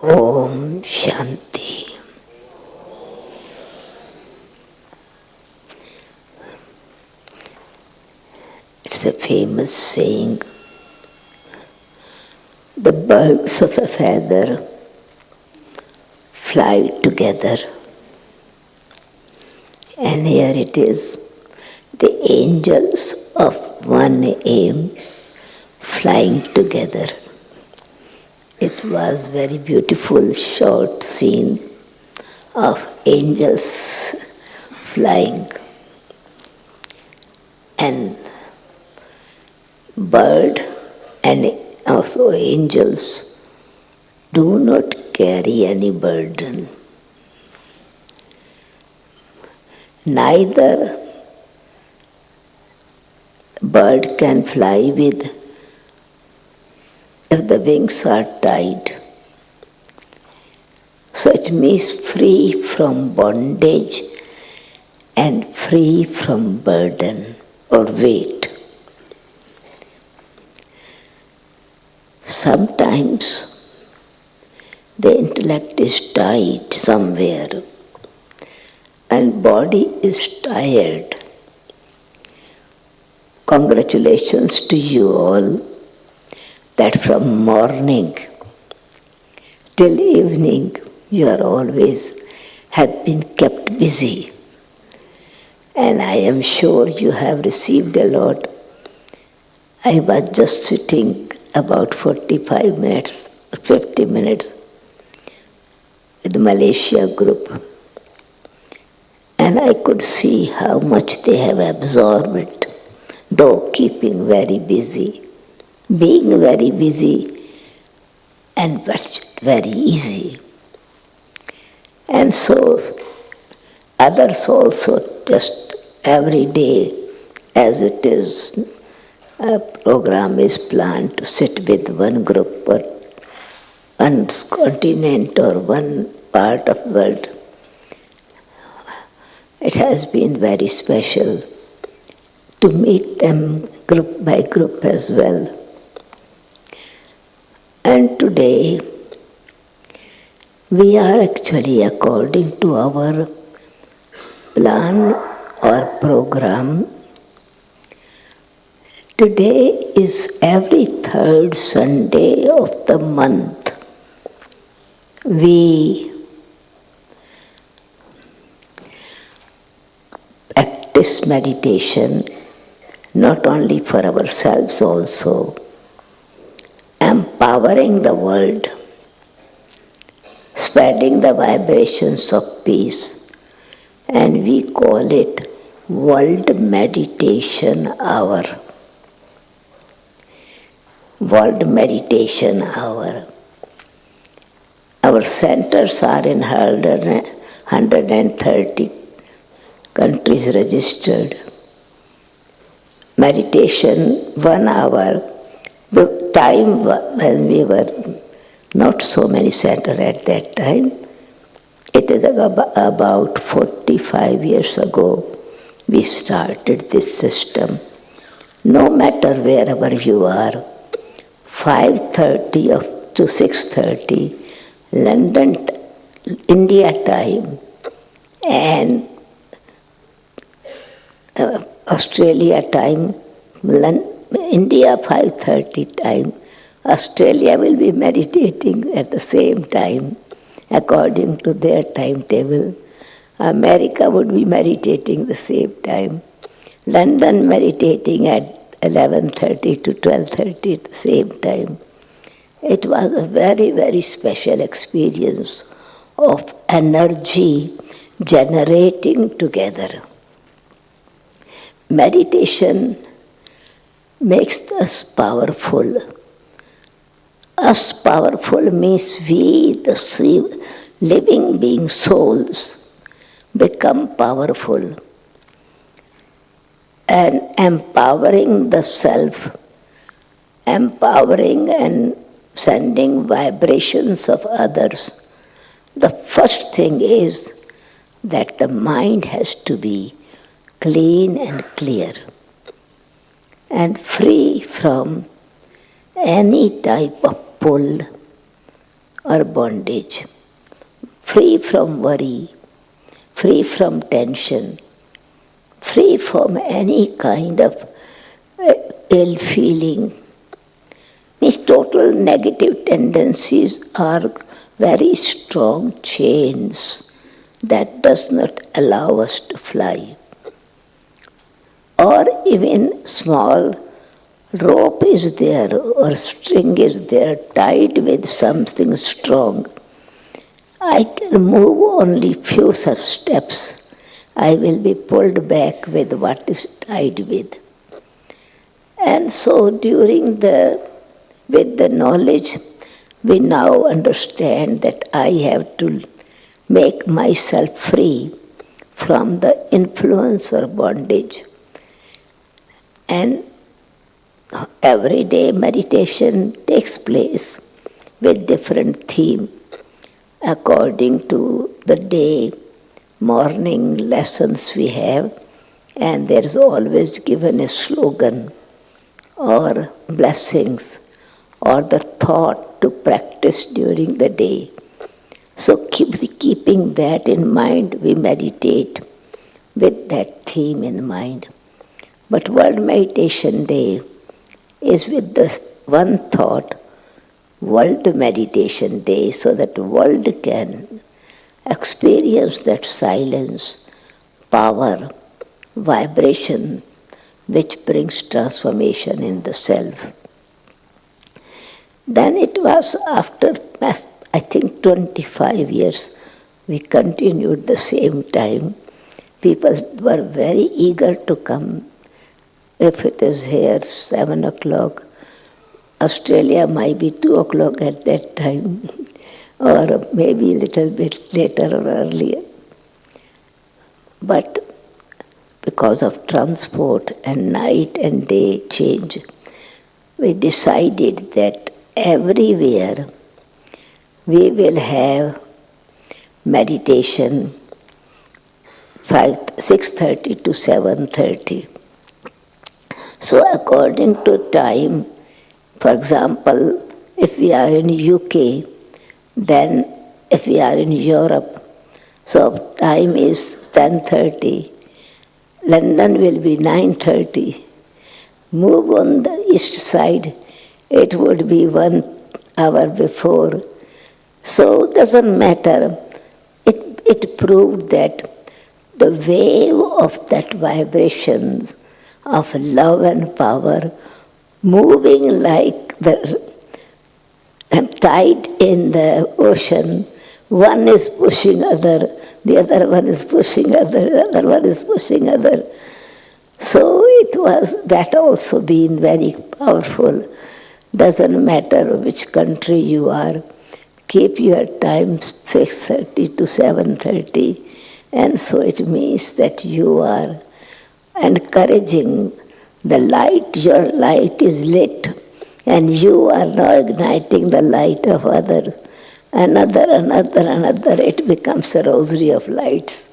Om Shanti. It's a famous saying, the birds of a feather fly together. And here it is, the angels of one aim flying together. It was very beautiful short scene of angels flying. And bird and also angels do not carry any burden. Neither bird can fly with if the wings are tied. So it means free from bondage and free from burden or weight. Sometimes the intellect is tied somewhere and body is tired. Congratulations to you all that from morning till evening you are always have been kept busy. And I am sure you have received a lot. I was just sitting about 45 minutes or 50 minutes with the Malaysia group. And I could see how much they have absorbed, though keeping very busy, being very busy and very easy. And so others also just every day, as it is, a program is planned to sit with one group or one continent or one part of world. It has been very special to meet them group by group as well. And today we are actually, according to our plan or program, today is every third Sunday of the month. We practice meditation not only for ourselves also, empowering the world, spreading the vibrations of peace, and we call it World Meditation Hour. World Meditation Hour. Our centers are in 130 countries registered. Meditation 1 hour. The time when we were not so many centers at that time, it is about 45 years ago we started this system. No matter wherever you are, 5:30 to 6:30 London, India time, and Australia time, India 5:30 time, Australia will be meditating at the same time according to their timetable. America would be meditating the same time. London meditating at 11:30 to 12:30 at the same time. It was a very, very special experience of energy generating together. Meditation makes us powerful. Us powerful means we, the living being souls, become powerful. And empowering the self, empowering and sending vibrations of others, the first thing is that the mind has to be clean and clear and free from any type of pull or bondage, free from worry, free from tension, free from any kind of ill feeling. Means total negative tendencies are very strong chains that does not allow us to fly. Or even small rope is there or string is there tied with something strong. I can move only few such steps. I will be pulled back with what is tied with. And so with the knowledge, we now understand that I have to make myself free from the influence or bondage. And everyday meditation takes place with different theme according to the day, morning lessons we have, and there is always given a slogan or blessings or the thought to practice during the day. So keeping that in mind, we meditate with that theme in mind. But World Meditation Day is with this one thought, World Meditation Day, so that the world can experience that silence, power, vibration, which brings transformation in the self. Then it was after, I think, 25 years, we continued the same time. People were very eager to come. If it is here 7 o'clock, Australia might be 2 o'clock at that time, or maybe a little bit later or earlier. But because of transport and night and day change, we decided that everywhere we will have meditation 6:30 to 7:30. So according to time, for example, if we are in UK, then if we are in Europe, so time is 10:30. London will be 9:30. Move on the east side, it would be 1 hour before. So it doesn't matter. It proved that the wave of that vibration of love and power moving like the tide in the ocean, one is pushing other, the other one is pushing other, the other one is pushing other. So it was that also been very powerful. Doesn't matter which country you are, keep your time 6:30 to 7:30, and so it means that you are encouraging the light. Your light is lit, and you are now igniting the light of others. Another. It becomes a rosary of lights,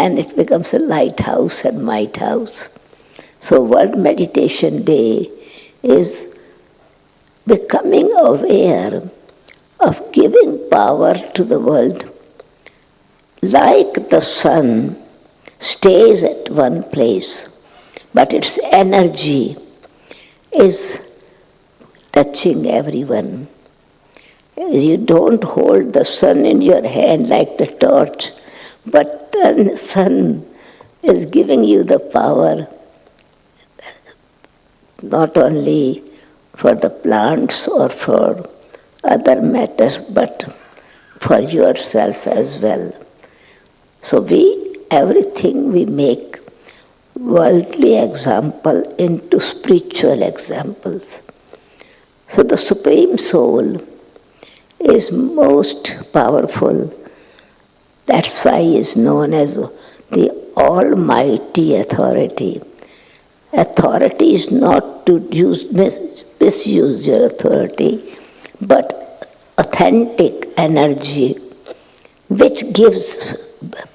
and it becomes a lighthouse and might house. So World Meditation Day is becoming aware of giving power to the world. Like the sun stays at one place, but its energy is touching everyone. You don't hold the sun in your hand like the torch, but the sun is giving you the power not only for the plants or for other matters, but for yourself as well. So everything we make worldly example into spiritual examples. So the Supreme Soul is most powerful. That's why he is known as the Almighty Authority. Authority is not to misuse your authority, but authentic energy which gives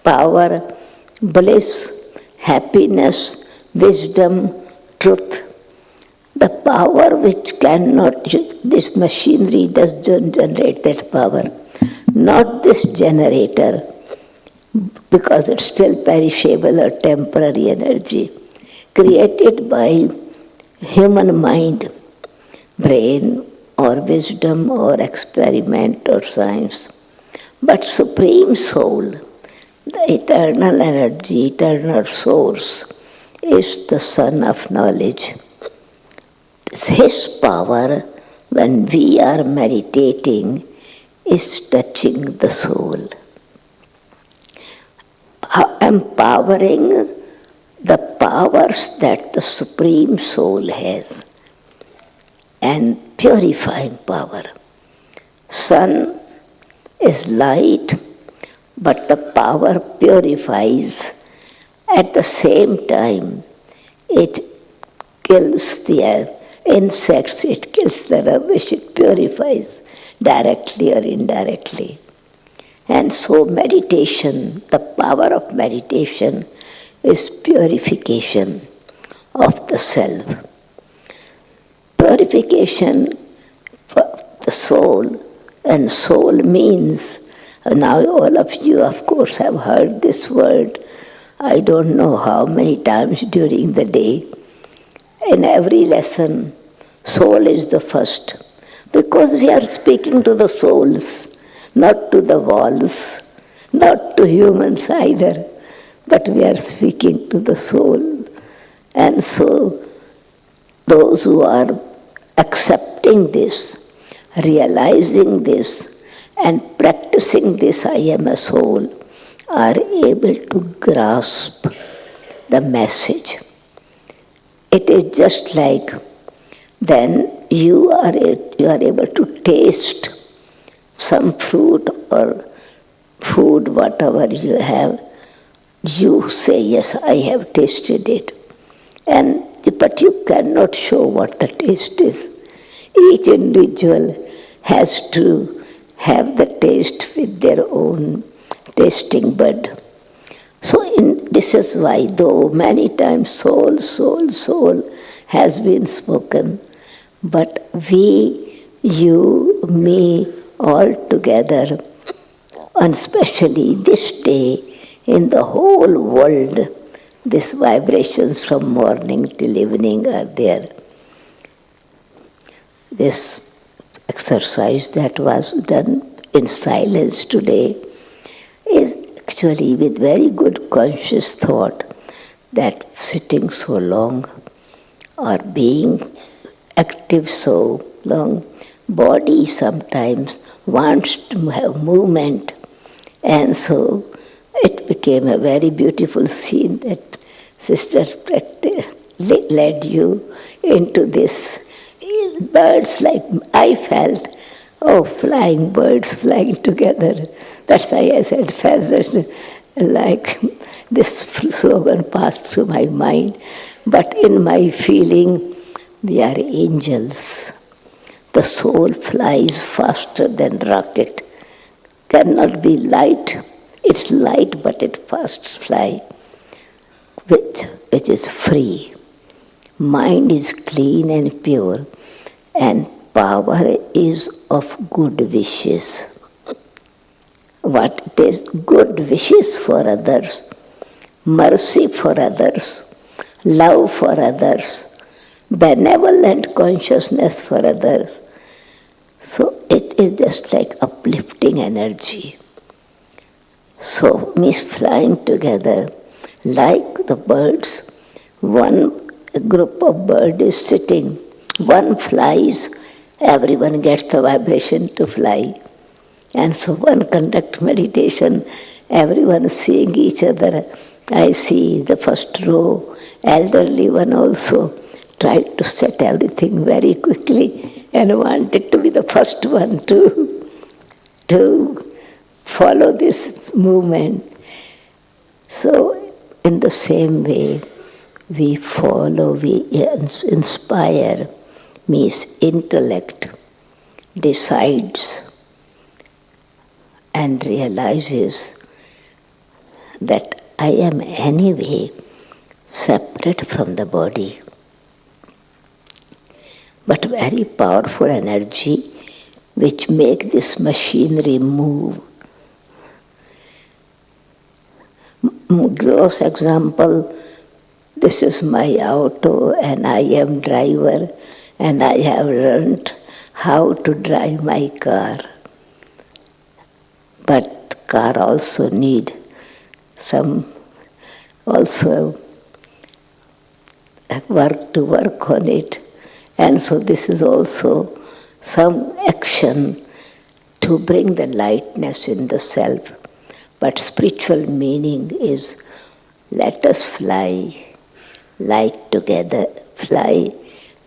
power, bliss, happiness, wisdom, truth. The power which cannot, this machinery doesn't generate that power. Not this generator, because it's still perishable or temporary energy, created by human mind, brain, or wisdom, or experiment, or science. But Supreme Soul, the eternal energy, eternal source, is the Son of Knowledge. His power, when we are meditating, is touching the soul, empowering the powers that the Supreme Soul has, and purifying power. Sun is light, but the power purifies. At the same time, it kills the insects, it kills the rubbish, it purifies directly or indirectly. And so meditation, the power of meditation is purification of the self. Purification for the soul, and soul means, now all of you of course have heard this word, I don't know how many times during the day. In every lesson, soul is the first, because we are speaking to the souls, not to the walls, not to humans either, but we are speaking to the soul. And so those who are accepting this, realizing this, and practicing this I am a soul, are able to grasp the message. It is just like then you are able to taste some fruit or food, whatever you have. You say, yes, I have tasted it. But you cannot show what the taste is. Each individual has to have the taste with their own tasting bud. So this is why, though many times soul, soul, soul has been spoken, but we, you, me, all together, and especially this day, in the whole world, these vibrations from morning till evening are there. This exercise that was done in silence today is actually with very good conscious thought that sitting so long or being active so long, body sometimes wants to have movement, and so it became a very beautiful scene that Sister led you into this. Birds, like I felt, flying birds flying together. That's why I said feathers, like this slogan passed through my mind. But in my feeling, we are angels. The soul flies faster than rocket. Cannot be light. It's light, but it fast fly, which is free. Mind is clean and pure, and power is of good wishes. What it is? Good wishes for others, mercy for others, love for others, benevolent consciousness for others. So it is just like uplifting energy. So means flying together like the birds. One group of birds is sitting, one flies, everyone gets the vibration to fly. And so one conduct meditation, everyone is seeing each other. I see the first row, elderly one also tried to set everything very quickly and wanted to be the first one to follow this movement. So in the same way, we follow, we inspire, means intellect decides and realizes that I am anyway separate from the body. but very powerful energy which make this machinery move. Gross example, this is my auto and I am driver and I have learned how to drive my car. But car also need some also work on it. And so this is also some action to bring the lightness in the self. But spiritual meaning is let us fly light together, fly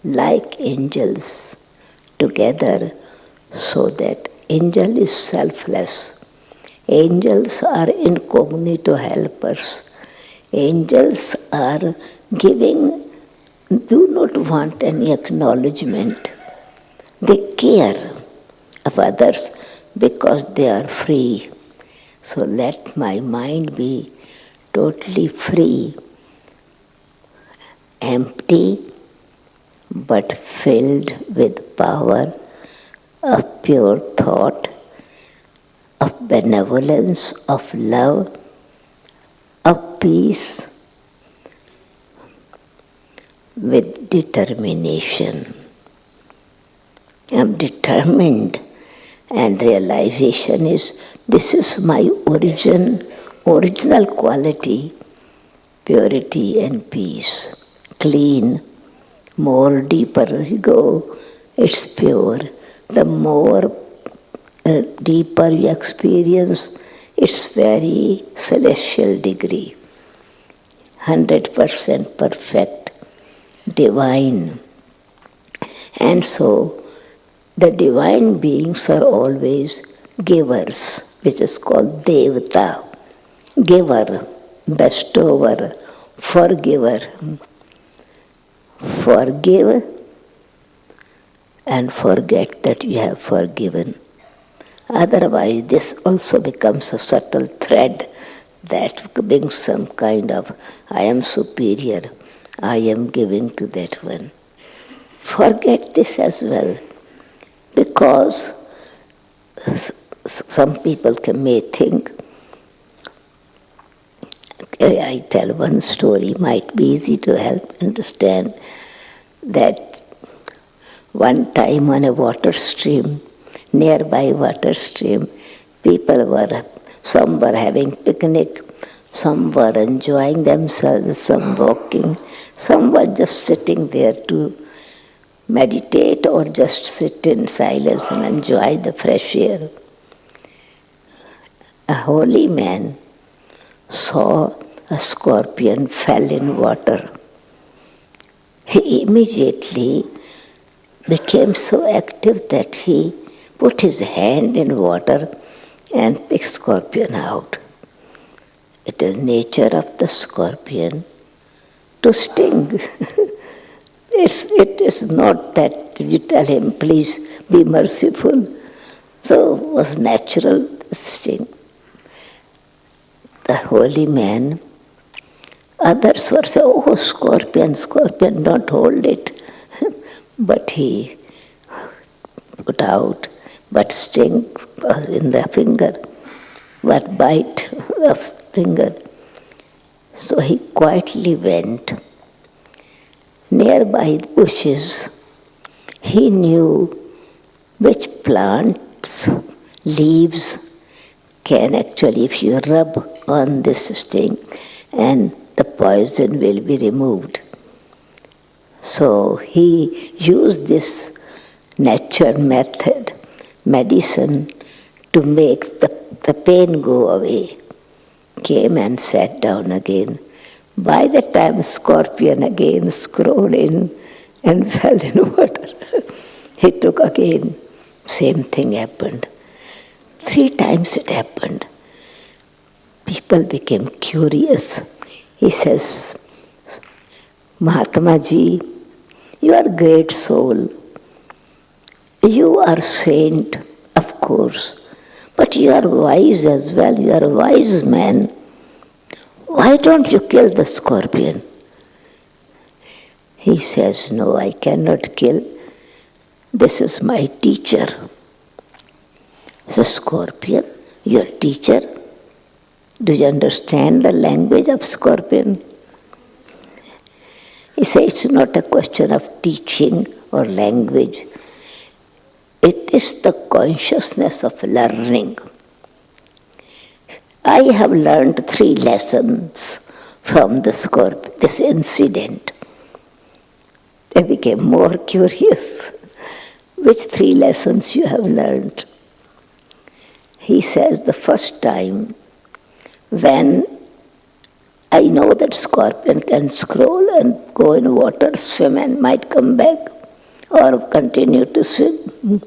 like angels together, so that angel is selfless. Angels are incognito helpers. Angels are giving, do not want any acknowledgement. They care of others because they are free. So let my mind be totally free, empty, but filled with power of pure thought, of benevolence, of love, of peace, with determination. I am determined, and realization is this is my original quality, purity and peace. Clean, more deeper you go, it's pure. The more deeper you experience, it's very celestial degree. 100% perfect, divine. And so the divine beings are always givers, which is called Devata. Giver, bestower, forgiver. Forgive and forget that you have forgiven. Otherwise, this also becomes a subtle thread that brings some kind of, I am superior, I am giving to that one. Forget this as well, because some people may think, I tell one story, might be easy to help understand, that one time on a water stream, nearby water stream, some were having picnic, some were enjoying themselves, some walking, some were just sitting there to meditate or just sit in silence and enjoy the fresh air. A holy man saw a scorpion fell in water. He immediately became so active that he put his hand in water and picked scorpion out. It is nature of the scorpion to sting. It is not that you tell him, please be merciful. So it was natural sting. The holy man, others were saying, oh, scorpion, don't hold it. But he put out, but sting was in the finger, but bite of finger. So he quietly went. Nearby bushes, he knew which plants, leaves can actually, if you rub on this sting, and the poison will be removed. So he used this natural method, medicine, to make the pain go away. Came and sat down again. By the time scorpion again scrolled in and fell in water, he took again, same thing happened. 3 times it happened. People became curious. He says, Mahatma Ji, you are great soul. You are saint, of course, but you are wise as well. You are a wise man. Why don't you kill the scorpion? He says, no, I cannot kill This is my teacher. So, Scorpion, your teacher. Do you understand the language of Scorpion? He says it's not a question of teaching or language. It is the consciousness of learning. I have learned 3 lessons from this incident. I became more curious. Which 3 lessons you have learned? He says the first time, when I know that Scorpion can scroll and go in water, swim and might come back or continue to swim.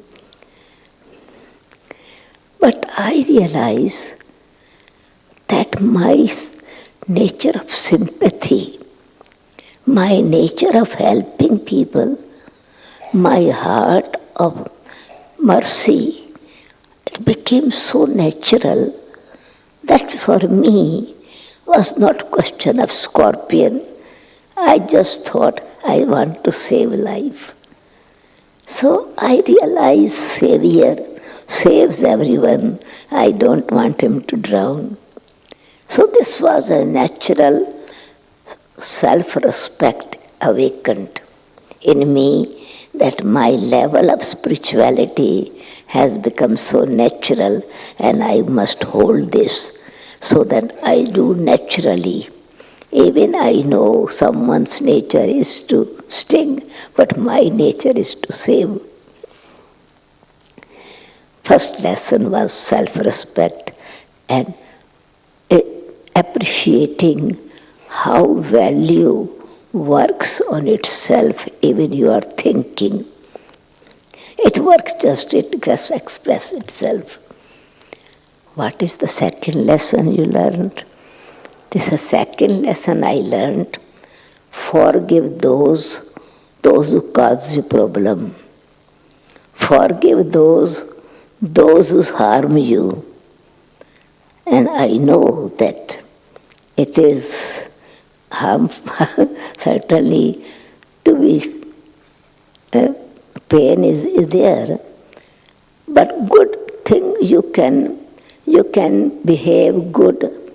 But I realize that my nature of sympathy, my nature of helping people, my heart of mercy, it became so natural that for me was not question of Scorpion. I just thought I want to save life. So I realized Savior saves everyone. I don't want him to drown. So this was a natural self-respect awakened in me, that my level of spirituality has become so natural and I must hold this so that I do naturally. Even I know someone's nature is to sting, but my nature is to save. First lesson was self-respect and appreciating how value works on itself, even your thinking. It works it just expresses itself. What is the second lesson you learned? This is the second lesson I learned. Forgive those who cause you problem. Forgive those who harm you. And I know that it is certainly to be pain is there, but good thing you can behave good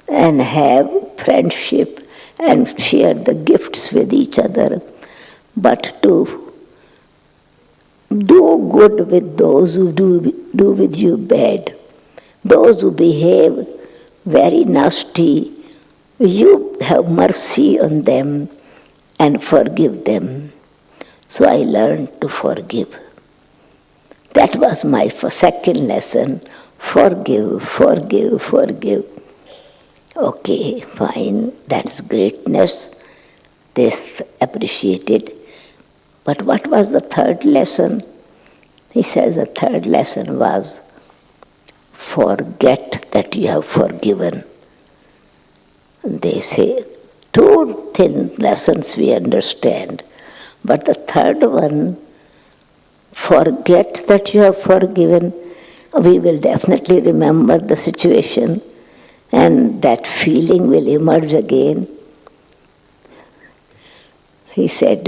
and have friendship and share the gifts with each other, but to do good with those who do with you bad, those who behave very nasty, you have mercy on them and forgive them. So I learned to forgive. That was my second lesson. Forgive, forgive, forgive. Okay, fine, that's greatness. This appreciated. But what was the third lesson? He says the third lesson was, forget that you have forgiven. They say 2 thin lessons we understand, but the third one, forget that you have forgiven. We will definitely remember the situation and that feeling will emerge again. He said,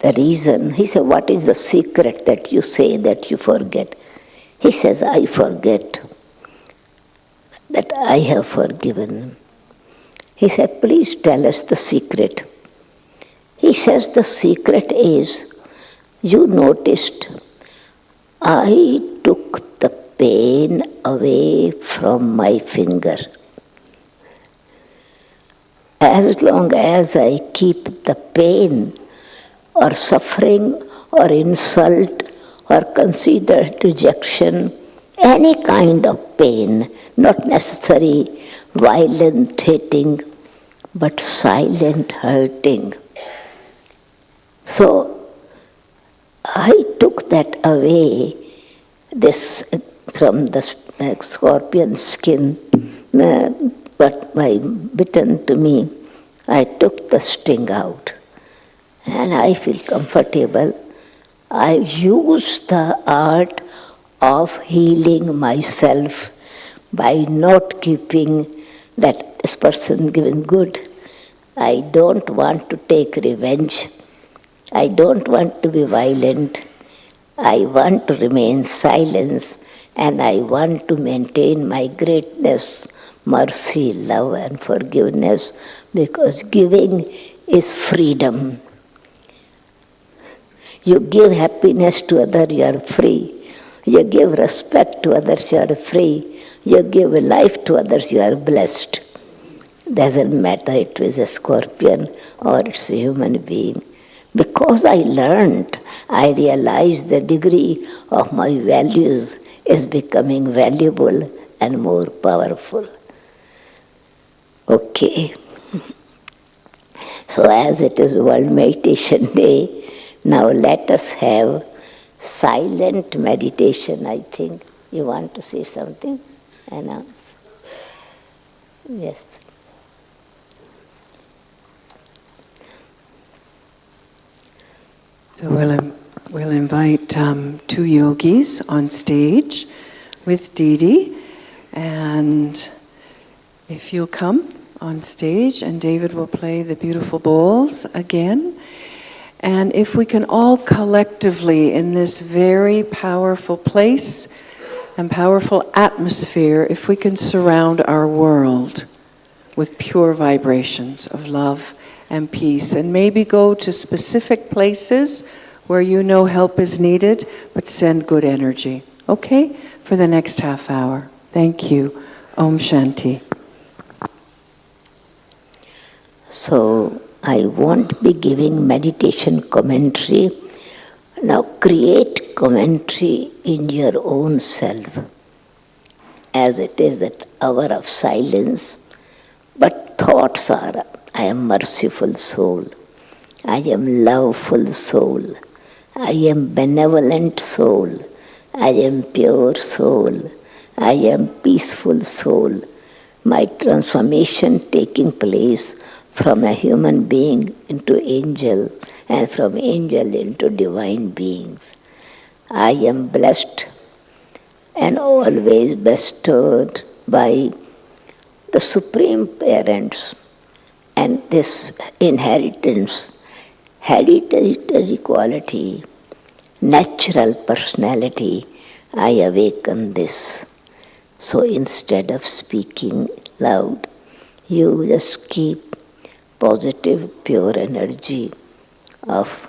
the reason, he said, what is the secret that you say that you forget? He says, I forget that I have forgiven. He said, please tell us the secret. He says, the secret is, you noticed, I took the pain away from my finger. As long as I keep the pain or suffering or insult or consider rejection, any kind of pain, not necessarily violent hitting, but silent hurting. So I took that away, this from the scorpion skin, but by bitten to me, I took the sting out. And I feel comfortable. I use the art of healing myself by not keeping that this person given good. I don't want to take revenge. I don't want to be violent. I want to remain silent, and I want to maintain my greatness, mercy, love, and forgiveness, because giving is freedom. You give happiness to others, you are free. You give respect to others, you are free. You give life to others, you are blessed. Doesn't matter it is a scorpion or it's a human being. Because I learned, I realized the degree of my values is becoming valuable and more powerful. Okay. So as it is World Meditation Day, now let us have silent meditation, I think. You want to say something? Announce. Yes. So we'll invite two yogis on stage with Didi, and if you'll come on stage, and David will play the beautiful bowls again. And if we can all collectively, in this very powerful place and powerful atmosphere, if we can surround our world with pure vibrations of love and peace, and maybe go to specific places where you know help is needed, but send good energy. Okay? For the next half hour. Thank you. Om Shanti. So I won't be giving meditation commentary. Now create commentary in your own self, as it is that hour of silence. But thoughts are, I am merciful soul, I am loveful soul, I am benevolent soul, I am pure soul, I am peaceful soul. My transformation taking place from a human being into angel, and from angel into divine beings. I am blessed and always bestowed by the Supreme Parents, and this inheritance, hereditary quality, natural personality, I awaken this. So instead of speaking loud, you just keep positive, pure energy of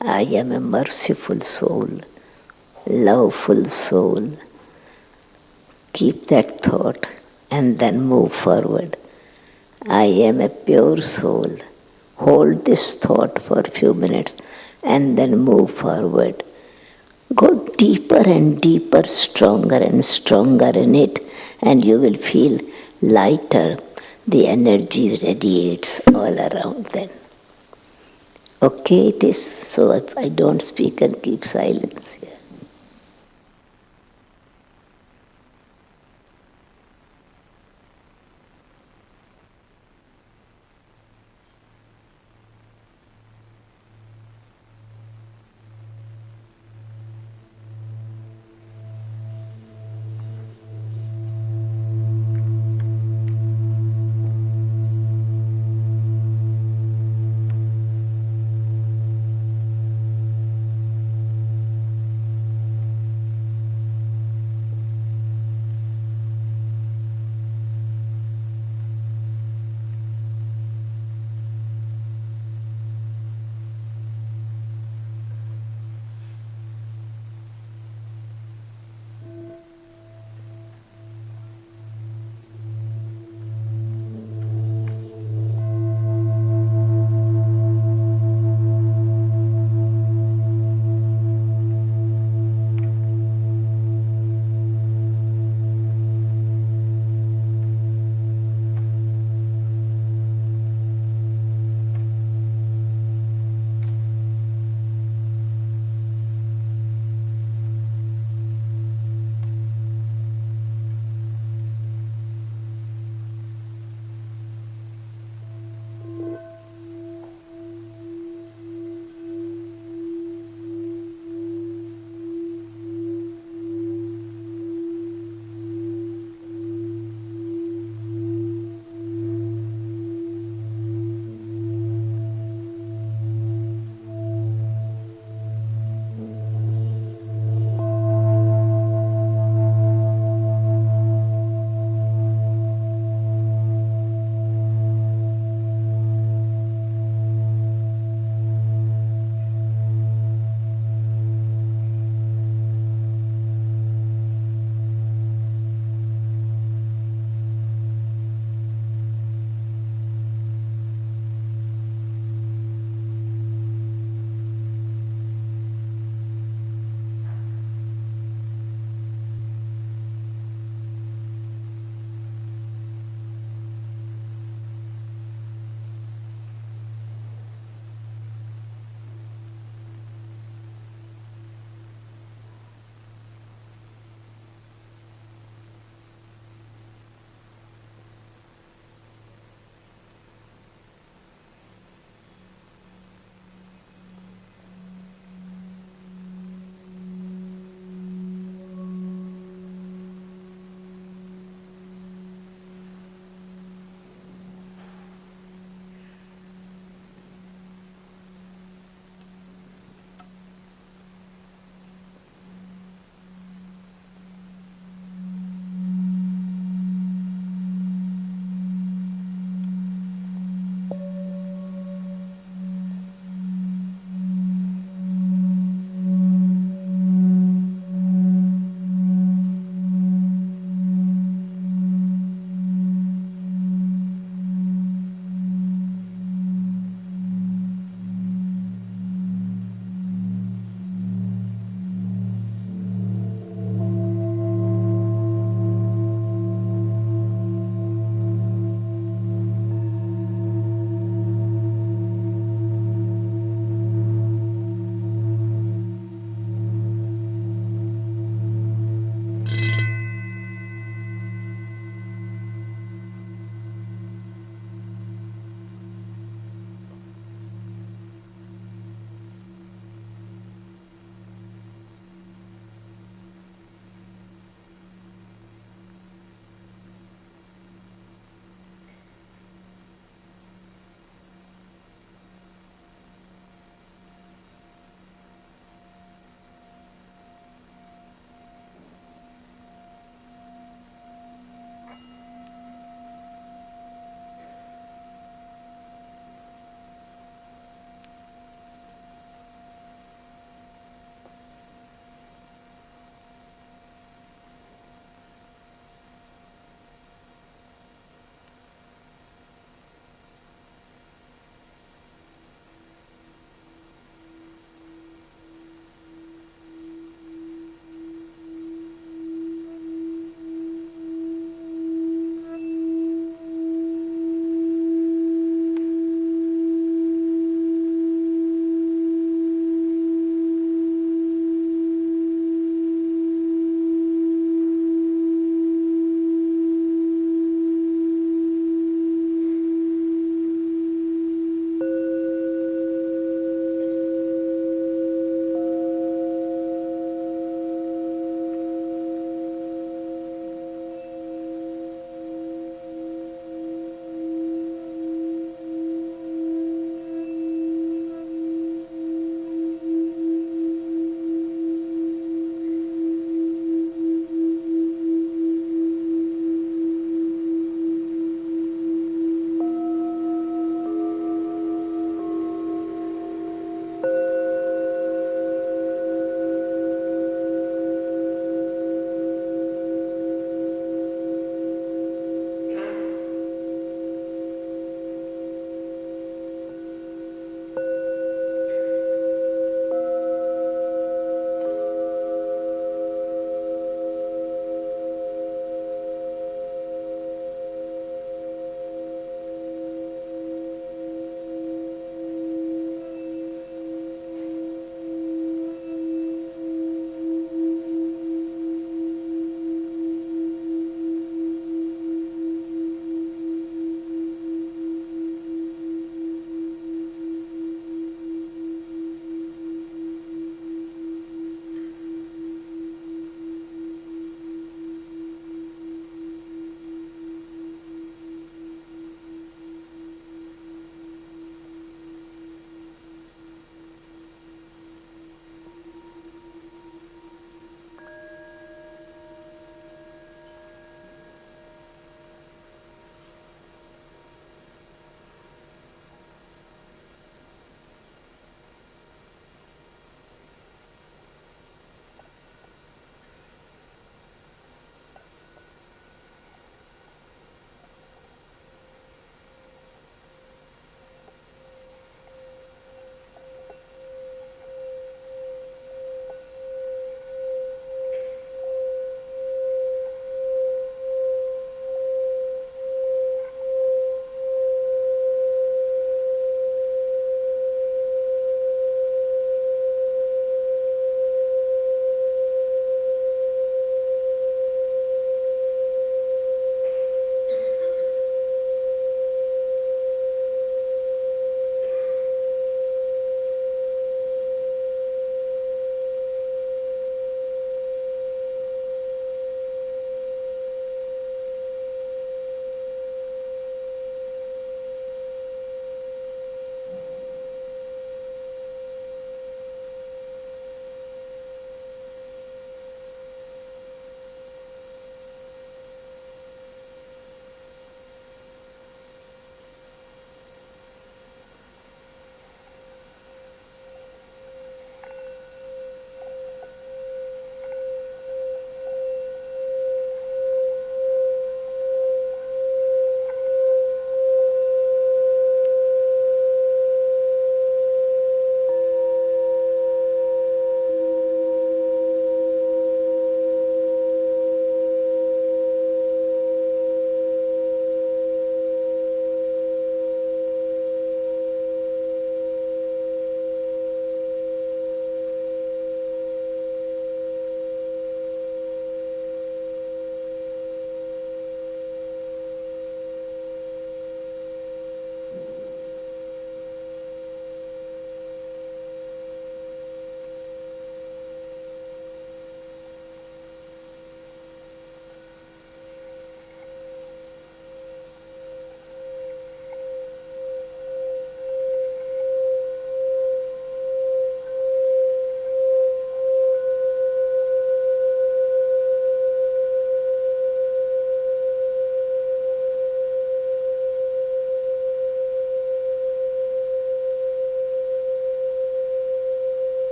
I am a merciful soul, loveful soul. Keep that thought and then move forward. I am a pure soul. Hold this thought for a few minutes and then move forward. Go deeper and deeper, stronger and stronger in it, and you will feel lighter. The energy radiates all around then. Okay, it is. So if I don't speak and keep silence here.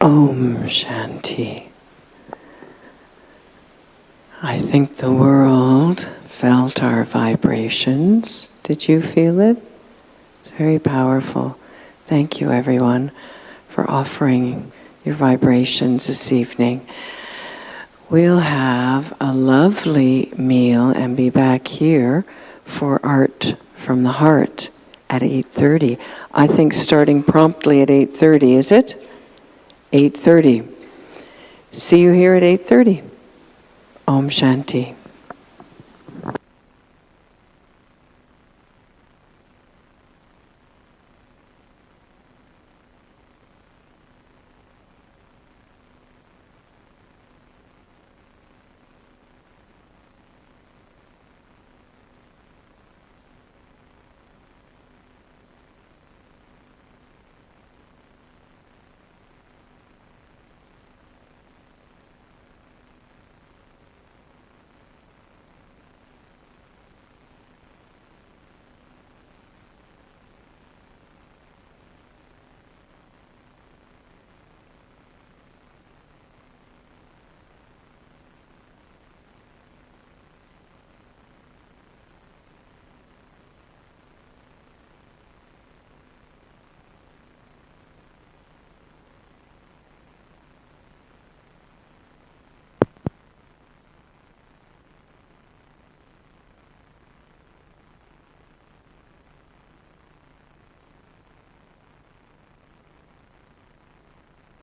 Om Shanti. I think the world felt our vibrations. Did you feel it? It's very powerful. Thank you, everyone, for offering your vibrations this evening. We'll have a lovely meal and be back here for Art from the Heart at 8:30. I think starting promptly at 8:30, is it? 8:30. See you here at 8:30. Om Shanti.